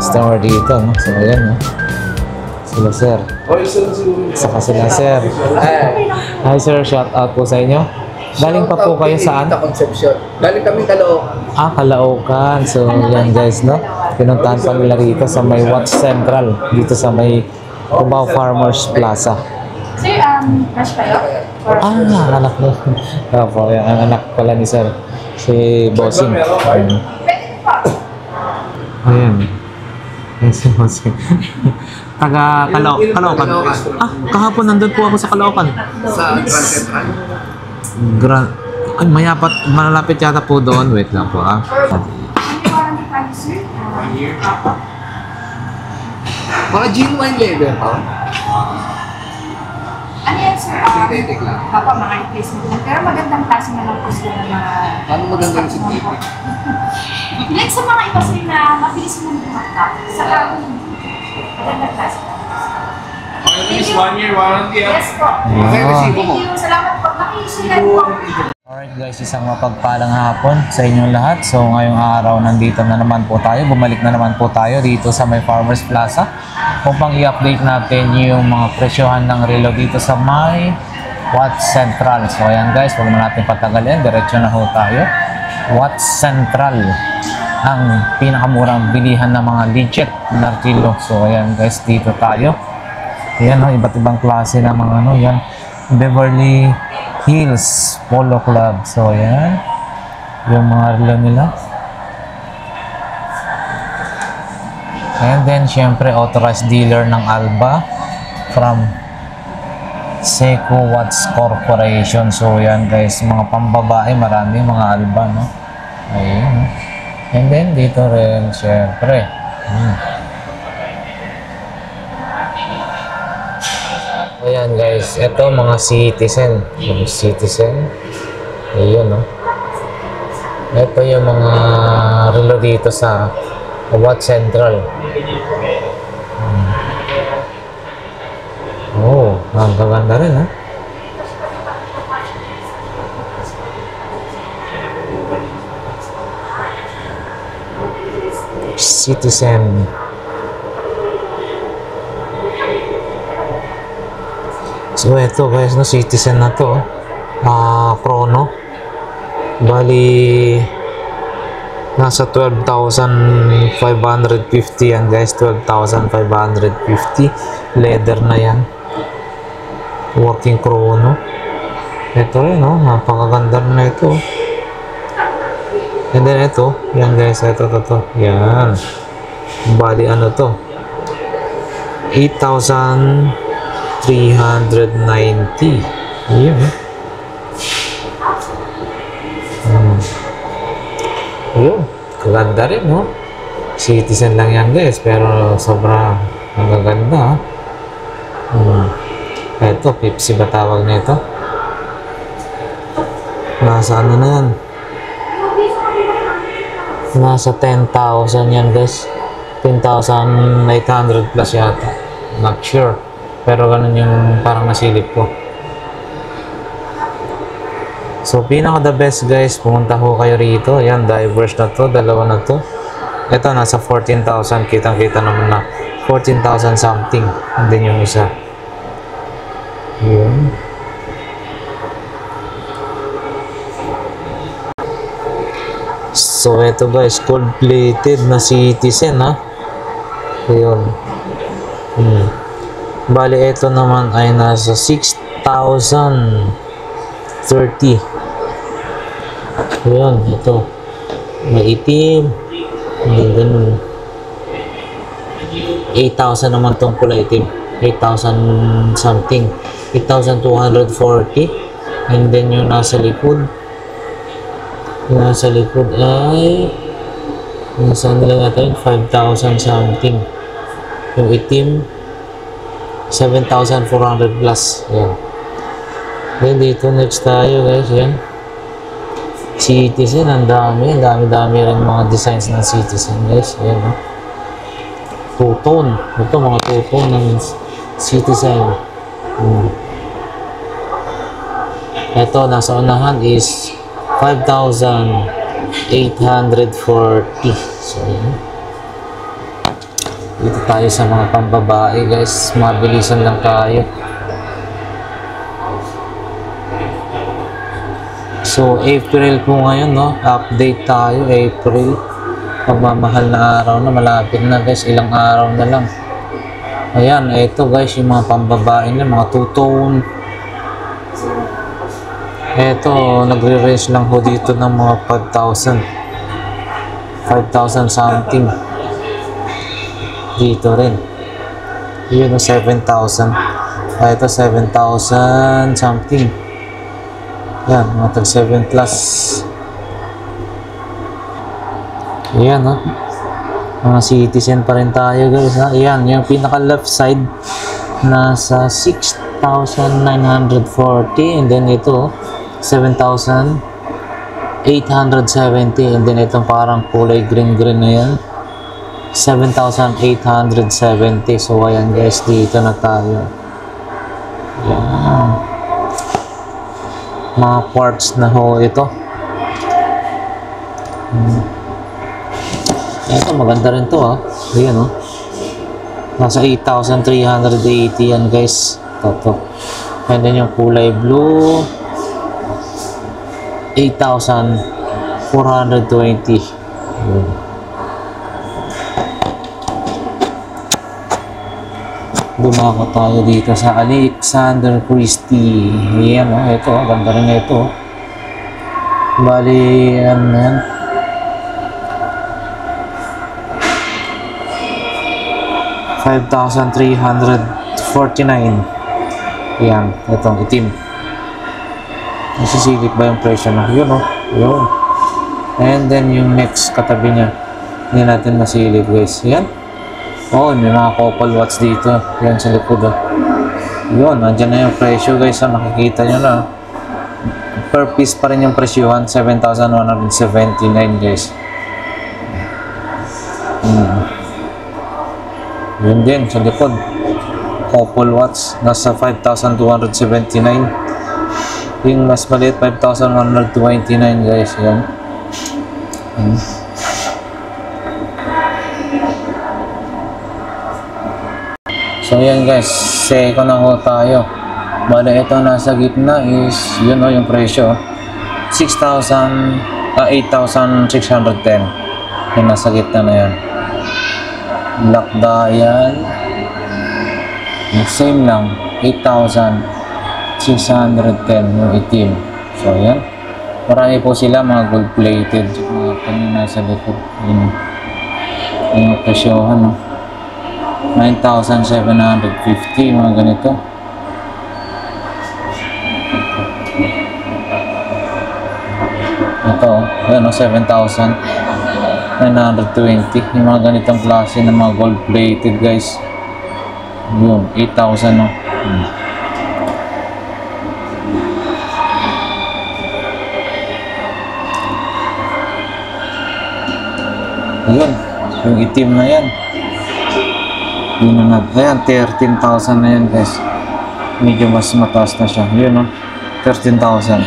customer dito, no? So, ayan, no? Sila, sir. Saka sila, sir. Hi, sir. Shout out po sa inyo. Galing pa po kayo saan? Galing kami Caloocan. Caloocan. So, yan guys, no? Pinuntahan pa nila rito sa may Watch Central. Dito sa may Cubao Farmers Plaza. Sir, crush kayo? Anak mo. Opo, yan. Ang anak pala ni sir. Si Bossing. Pwede pa. Ayan. Yan si Bossing. Taga Caloocan. Kahapon nandun po ako sa Caloocan. Sa Grand Central. Ay, malapit yata po doon. Wait lang po, Warranty tayo, sir? 1 year. Mga genuine leather pa. Ano yan, sir? Synthetic lang. Mga replacement lang. Pero magandang klase naman po sila ng mga... Ano magandang synthetic? Like sa mga iba, sir, na mabilis mong bumakta. Saka, magandang klase lang. Is 1 year warranty. Yes po. Okay, resibo mo. Thank you. Salamat po. Nakisulat po. Alright guys, isang mapagpalang hapon sa inyong lahat. So ngayong araw nandito na naman po tayo. Bumalik na naman po tayo dito sa may Farmers Plaza upang i-update natin yung mga presyohan ng relo dito sa may Watch Central. So ayan guys, huwag na natin patagalin. Diretso na ho tayo. Watch Central, ang pinakamurang bilihan ng mga legit na relo. So ayan guys, dito tayo. Ayan, iba't ibang klase ng mga yan. Beverly Hills Polo Club. So, ayan. Yung mga relo nila. And then, syempre, authorized dealer ng Alba from Seiko Watch Corporation. So, ayan guys. Mga pambabae, marami mga Alba, no? Ayan. And then, dito rin, syempre. Ayan guys, ito mga Citizen. Yung Citizen. Ayun, no? Ito yung mga relo dito sa Watch Central. Oh, ang gaganda rin, ha? Citizen. So ito guys, no, Citizen na to. Chrono. Bali nasa 12,550 yan guys. 12,550. Leather na yan. Working chrono. Ito rin, no, napakaganda na ito. And then ito, yan guys, ito. Yan. Bali ano to? 8,390. Yun. Yun. Kaganda rin, no? Citizen lang yan, guys. Pero sobrang magaganda. Ito, Pepsi ba tawag na ito? Nasa ano na yan? Nasa 10,000 yan, guys. 10,800 plus yata. Not sure. Pero ganun yung parang nasilip ko. So, pinaka the best guys, pumunta ko kayo rito. Ayan, diverse na to, dalawa na to. Ito, nasa 14,000. Kitang-kita naman na 14,000 something. And then yung isa. Yun. So, ito guys, gold-plated na Citizen, ha? Ayun. Bali, ito naman ay nasa 6,030. Ayan, ito. May itim. Ganun. 8,000 naman itong kulay itim. 8,000 something. 8,240. And then yung nasa likod. Nasa likod ay nasa nila natin 5,000 something. Yung itim 7,400 plus. Yan. Then dito next tayo guys. Yan. Citizen. Ang dami rin mga designs ng Citizen guys. Yan. No? Two-tone. Ito mga two-tone ng Citizen. Ito nasa unahan is 5,840. So yan. tayo sa mga pambabae guys, mabilisan lang tayo. So April po ngayon, no? Update tayo, April. Pagmamahal na araw na, malapit na guys, ilang araw na lang. Ayan, ito guys, yung mga pambabae na, mga two-tone. Ito, nagre-range lang ho dito ng mga 5,000 something. Dito rin. Yun, 7,000. Ito, 7,000 something. Yan, mga tag 7 plus. Ayan, ha. Mga citizen pa rin tayo, guys, ha. Ayan, yung pinaka left side nasa 6,940, and then ito 7,870, and then itong parang kulay green na yan 7,870. So ayan guys, dito na tayo. Ayan, mga quartz na ho ito. Ito, maganda rin to, ha. Ayan, oh. Nasa 8,380 yan, guys. Ito. And then yung kulay blue, 8,420. Ayan. Dumako tayo dito sa Alexander Christie. Ayan, oh. Ito, oh. Ganda rin ito. Bali, ano yan? 5,349. Yan, itong itim. Nasisilip ba yung presyo na? Yun, oh. Yun. And then yung next katabi niya, hindi natin masilip, guys. Yan. Oh, may mga couple watts dito. Yan sa likod, oh. Yun, andyan na yung presyo, guys. Makikita nyo na. Per piece pa rin yung presyuhan, 7,179, guys. Yun din, sa likod. Couple watts, nasa 5,279. Yung mas maliit, 5,129, guys. Yan. So yan guys, second na ho tayo. Bale, ito nasa gitna is, yun o yung presyo. 8,610. Yung nasa gitna na yan. Black dial, same lang, 8,610 yung itim. So yan, marami po sila, mga gold plated, mga kanina nasa likod. Yun yung presyohan, no? 9,750, mga ganito. Ito, yan o, 7,920. Yung mga ganitong klase ng mga gold plated, guys. Yun, 8,000, no? Ayun, yung itim na yan. Yun na, ayan, 13,000 na yan, guys. Medyo mas mataas na siya. Yun, no? 13,000.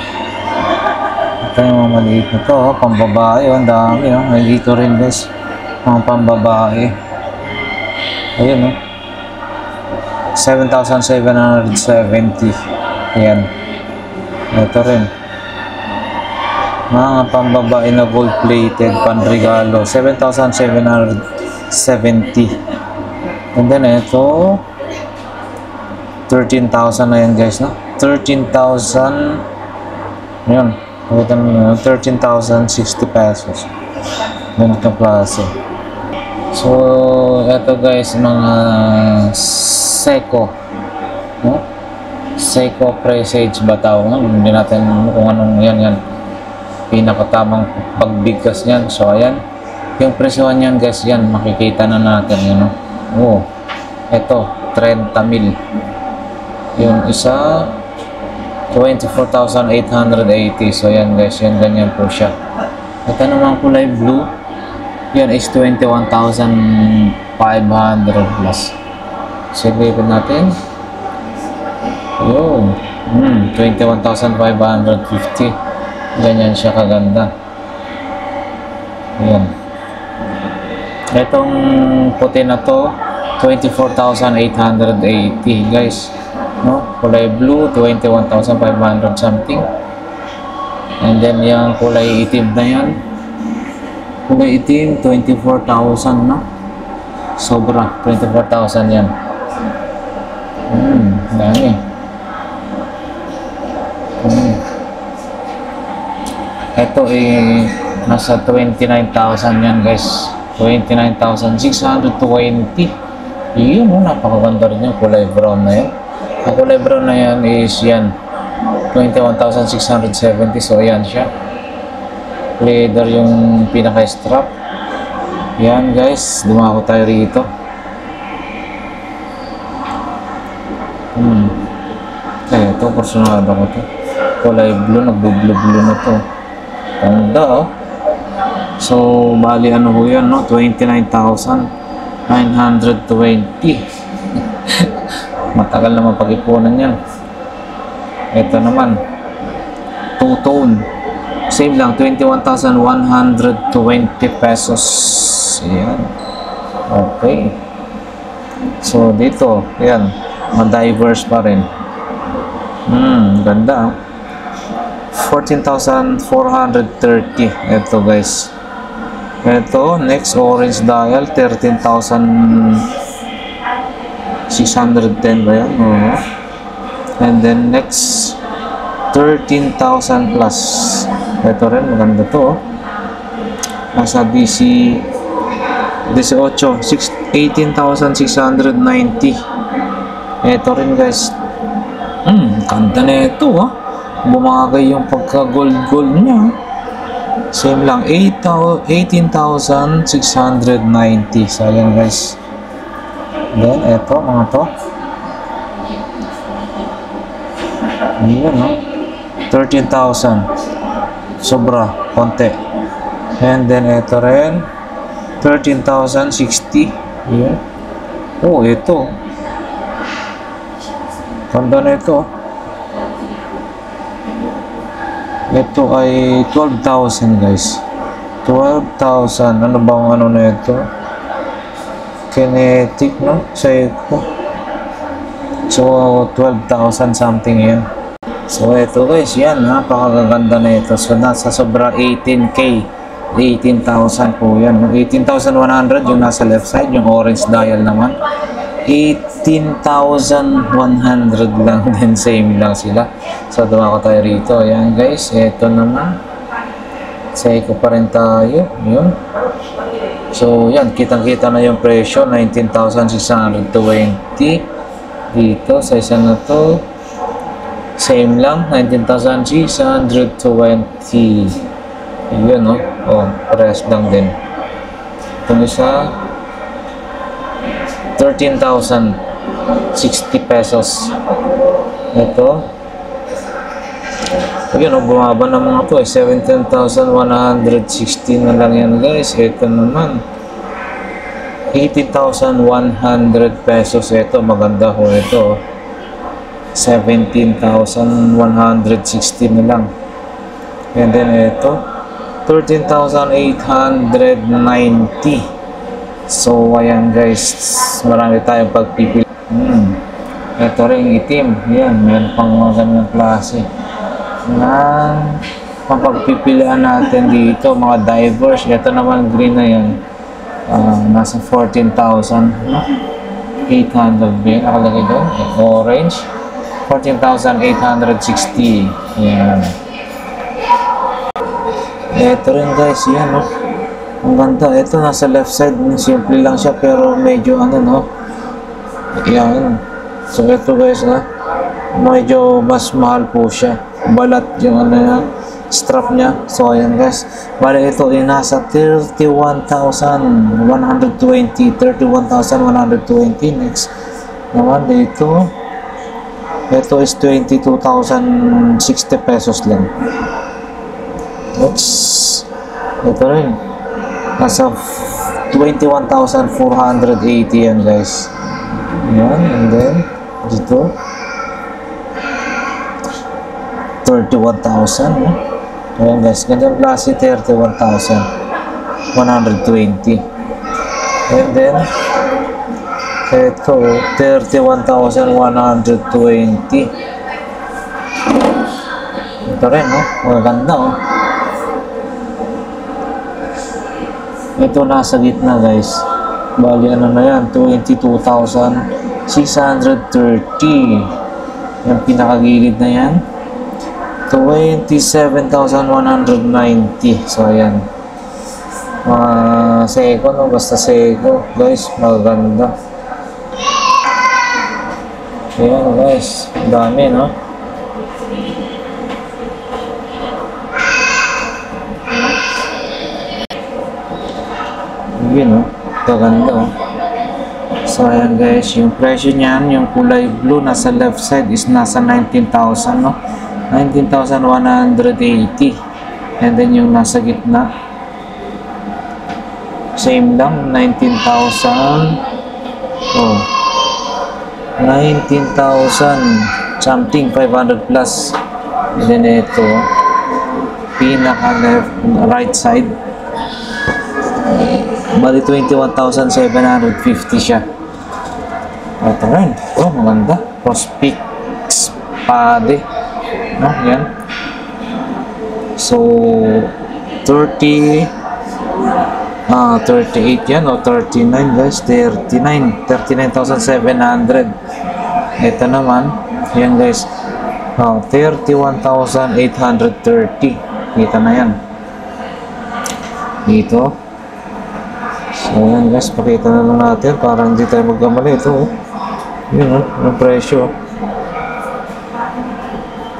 Ito yung mga maliit na to, pambabae, ang dami, oh. Ay, dito rin, guys, mga pambabae. Ayun, no? 7,770. Ayan. Ito rin. Mga pambabae na gold plated, panregalo, 7,770. And then ito, 13,000 na yan, guys, no? 13,000. Ayan. 13,060 pesos. Ganitong klase. So, ito guys, mga Seiko, no? Seiko Presage ba tawag? Hindi natin kung anong yan. Pinakatamang pagbigkas niyan. So, ayan. Yung presyohan niyan, guys, yan. Makikita na natin, yun, no? Oh, ito, 30,000. Yung isa, 24,880. So yan guys, yan ganyan po siya. Ito naman kulay blue, yan is 21,500 plus. Sige natin. Yun, 21,550. Ganyan siya kaganda. Yan. Itong puti na to, 24,880 guys, no? Kulay blue 21,500 something, and then yung kulay itim na yan, kulay itim 24,000, no? Sobra 24,000 yan. Dami. Ito nasa 29,000 yan guys, 29,620. Yun, napakaganda rin yung kulay brown na yan. Ang kulay brown na yan is yan 21,670. So yan siya, leather yung pinaka-strap. Yan guys, dumako tayo rito. Ito, personado ko to. Kulay blue, nagbo-blue na to. Ganda, oh. So, bali ano ho yan, no? 29,920. Matagal naman pag-ipunan yan. Ito naman, two-tone. Same lang, 21,120 pesos. Ayan. Okay. So, dito, ayan, ma-diverse pa rin. Ganda. 14,430. Ito guys. Ito, next orange dial, 13,610 ba yan? And then next, 13,000 plus. Ito rin, maganda to. Nasa DC 18,690. Ito rin guys. Ganda na ito, bumagay yung pagka-gold niya. Same lang, 18,690. So, ayan guys. Then, ito, mga to. Ayan, 13,000. Sobra, konti. And then, ito rin, 13,060. Ayan. Oh, ito. Ganda na ito. Ito ay 12,000 guys. 12,000. Ano bang ano na ito? Kinetic, no? Seiko. So, 12,000 something yan. So, ito guys, yan. Napakaganda na ito. So, nasa sobra 18K. 18,000 po yan. 18,100 yung nasa left side. Yung orange dial naman. 18,100 lang din, same lang sila. So, dumako tayo rito. Ayan guys, ito naman. Seiko pa rin tayo. Yun. So, yan, kitang-kita na yung presyo, 19,620. Dito, sa isa na to, same lang, 19,620. Yun, no? Oh, press lang din. Ito isa, 13,060 pesos. Ito. Ayun, bumaba na mga to. 17,160 na lang yan guys. Ito naman. 80,100 pesos. Ito, maganda ho ito. 17,160 na lang. And then ito, 13,890. So, ayan guys, marami tayong pagpipili. Ito rin itim. Ayan, meron pang mga ganyan klase na pagpipilian natin dito, mga divers. Ito naman green na yan, nasa 14,800 ba yun? Nakalagay doon. Orange, 14,860. Ayan. Ito rin guys, yan, no? Ang ganda. Ito nasa left side. Simple lang siya pero medyo ano, no? Yan. So ito guys, medyo mas mahal po siya. Balat yung ano yan, strap niya. So ayan guys. Bale ito ay nasa 31,120. 31,120. Next naman dito. Ito is 22,060 pesos lang. Next. Ito rin. Nasa 21,480 yan guys. Yan, and then dito 31,000. Ayan guys, ganyan klase, 31,120. And then Ito, 31,120. Ito rin, no? Maganda, oh. Ito nasa gitna, guys. Bali, ano na yan? 22,630. Yung pinakagilid na yan. 27,190. So, ayan. Mga Seiko, no? Basta Seiko. Guys, maganda. Ayan, guys. Dami, no? Yun, no? Maganda, oh. So, ayan, guys. Yung presyo niyan, yung kulay blue, nasa left side is nasa 19,000, no? 19,180. And then yung nasa gitna, same lang, 19,000. Oh, 19,000 something, 500 plus. And then ito, pinaka left, right side, bali 21,750 siya. Ito rin, oh, maganda. Prospect Spade, no? Yan. So 38 yan, o 39, guys. 39,700. Ito naman, yan, guys. 31,830. Kita na yan dito. So yan, guys, pakita na lang natin para hindi tayo magkamali. Ito, oh. Yun, oh, yung presyo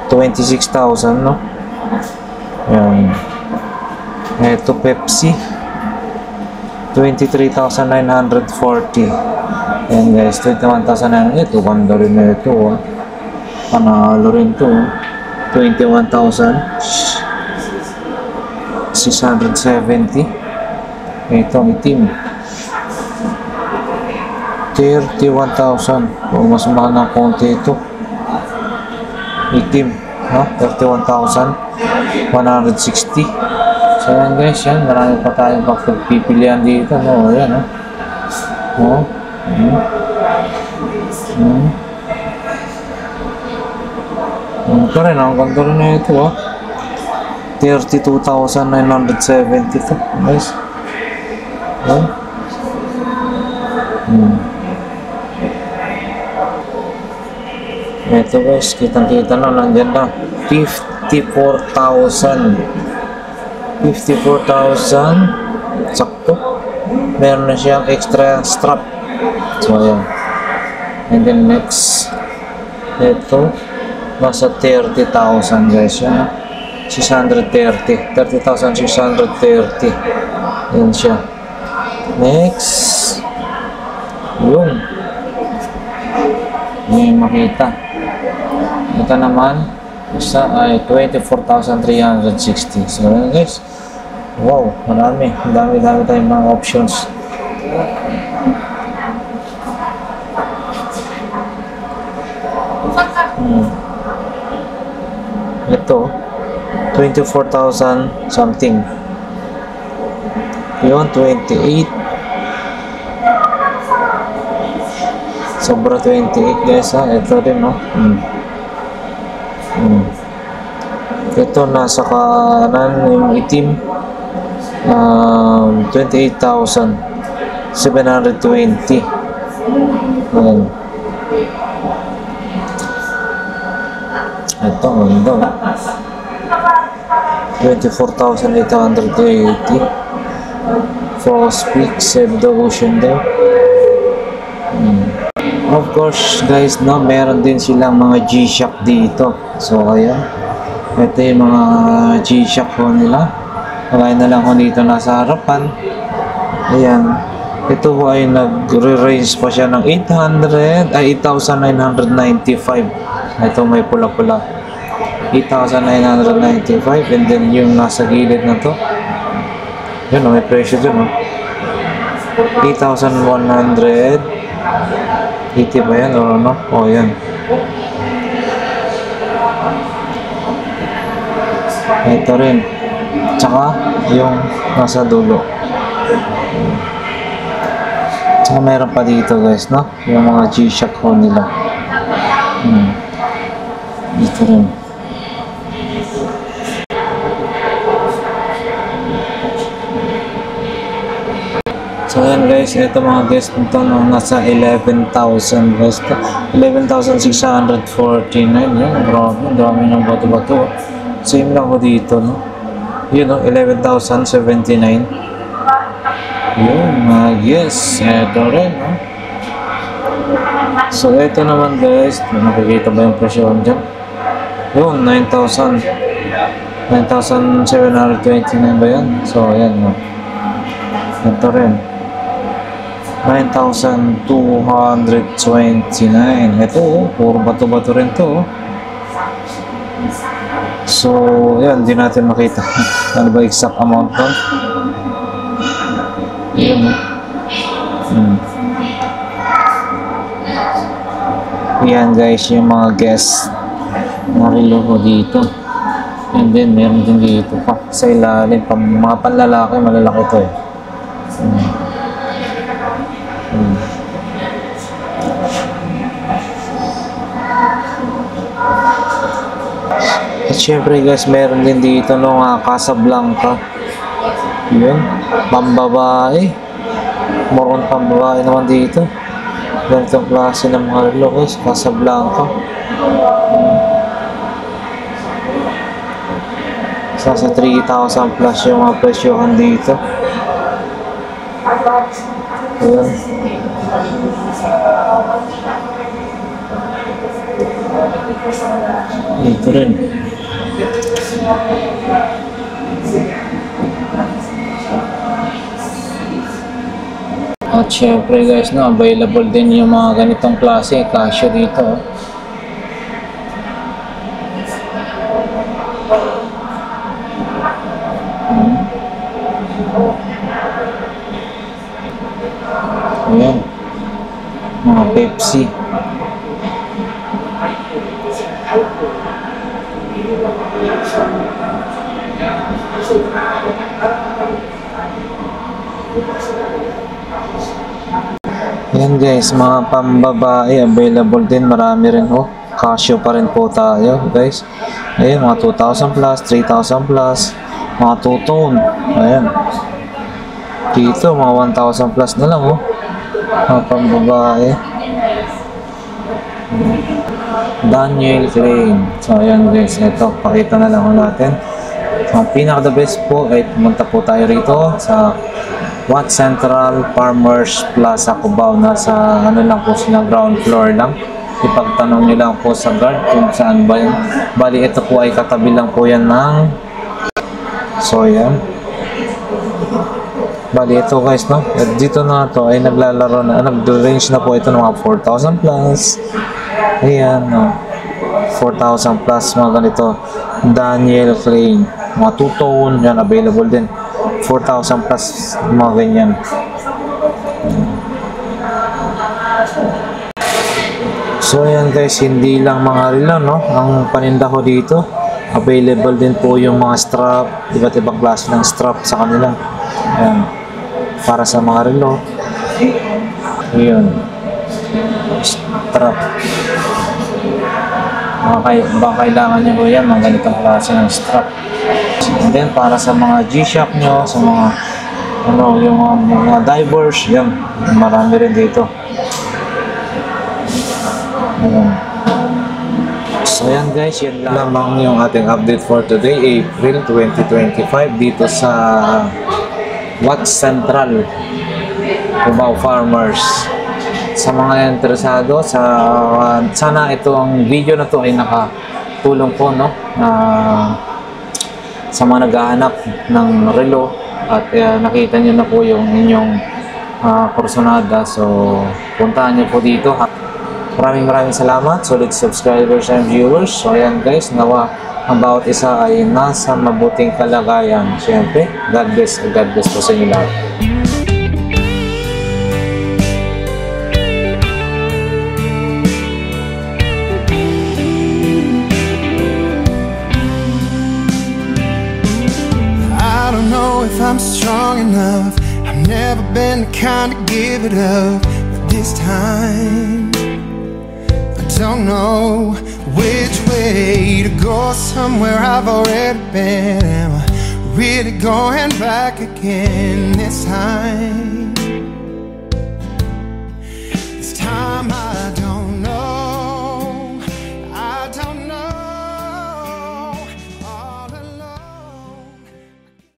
26,000, no? Yan. Ito, Pepsi, 23,940. Yan, guys, 21,900. Ito, ganda rin na ito, oh. Panalo rin ito, oh. 21,670. Ito, itim, 31,000. O, mas mahal ng konti ito. Itim, no? 31,160. So, yan, guys, yan. Marami pa tayong pagpipilian dito, no? Ayan, no? Oh. Ito rin, ang ganda rin na ito, oh. 32,970 ito, guys. Oh. Ito, guys, kitang-kita na, nandyan na 54,000. 54,000 sakto. Meron na siyang extra strap. So, ayan. And then next, ito, nasa 30,000, guys. Yan, 630. 30,630. Yan siya. Next, yung may makita. Ito naman, isa ay 24,360. So, yan, guys. Wow, marami. Dami-dami tayong mga options. Ito, 24,000 something. Yun, 28. Sobra 28, guys, ha. Ito din, no? Ito, nasa kanan yung itim. 28,720. Ito, ganda. 24,880. Frost Peak, Save the Ocean daw. Of course, guys, no, meron din silang mga G-Shock dito. So, ayan. Ito yung mga G-Shock ko nila. Kaya na lang ko dito nasa harapan. Ayan. Ito po ay nag-range pa siya ng 8,995. Ito may pula-pula. 8,995. And then yung nasa gilid na to. Yun, may presyo dun, no? 8,100. 80 ba yan o ano? O, yan. Ito rin. Tsaka yung nasa dulo. Tsaka meron pa dito guys, no? Yung mga G-Shock ko nila. Dito rin. So yan guys, ito mga guys, ito no, nasa 11,000 guys. 11,649 yun, grabe, dami ng bato-bato. Same lang ko dito, no? Yun no, 11,079. Yun, yes, ito rin, no? So ito naman guys, nakikita ba yung presyo dyan? Yun, 9,000. 9,729 ba yan? So yan, no? Ito rin. 9,229. Ito, puro bato-bato rin to. So, yan, hindi natin makita. Ano ba exact amount doon? Yan. Yan guys, yung mga guests na relo ko dito. And then, meron din dito pa sa ilalim. Mga panlalaki, malalaki to eh. At syempre guys, meron din dito no Casablanca. Yun, pambabae. Meron pambabae naman dito. Ganitong klase ng mga relo guys, Casablanca. Sa 3,000 plus yung mga presyohan dito. Ayan. Dito rin. At syempre guys, no, available din yung mga ganitong klase Casio dito. Ayan. Mga Pepsi. Ayan guys, mga pambabae available din, marami rin oh. Casio pa rin po tayo guys. Ayan, mga 2,000 plus, 3,000 plus, mga two-tone. Ayan. Dito, mga 1,000 plus na lang oh. Mga pambabae. Daniel Klein. So ayan guys, ito, pakita na lang natin. So, ang pinaka the best po ay pumunta po tayo rito sa Watts Central Farmers Plaza Cubao. Nasa ano lang po sila, ground floor lang. Ipagtanong nyo lang po sa guard kung saan ba yun. Bali ito po ay katabi lang po yan ng, so yan. Bali ito guys, no? At dito na to ay naglalaro na, nag-range na po ito ng mga 4,000 plus. Ayan, no? 4,000 plus mga ganito. Daniel Klein, mga two-tone yan, available din. 4,000 plus mga ganyan. So ayan guys, hindi lang mga relo no ang paninda ko dito. Available din po yung mga strap, iba't ibang klase ng strap sa kanila. Ayan, para sa mga relo. Ayan, strap. Baka kailangan nyo po yan, mga ganitong klase ng strap. And then para sa mga G-Shock nyo, sa mga ano, yung mga divers, yan, marami rin dito. Ayan. So yan guys, yan lamang yung ating update for today, April 2025 dito sa Watts Central Cubao Farmers. Sa mga interesado, sana itong video na to ay nakatulong po no, sa mga naghahanap ng relo at nakita nyo na po yung inyong kursonada. So puntahan nyo po dito. Maraming salamat, solid subscribers and viewers. So ayan guys, nawa ang bawat isa ay nasa mabuting kalagayan. Siyempre, God bless po sa inyo lahat. I don't know if I'm strong enough, I Never been the kind to give it up, but this time I don't know which way to go. Somewhere I've already been. Am I really going back again this time?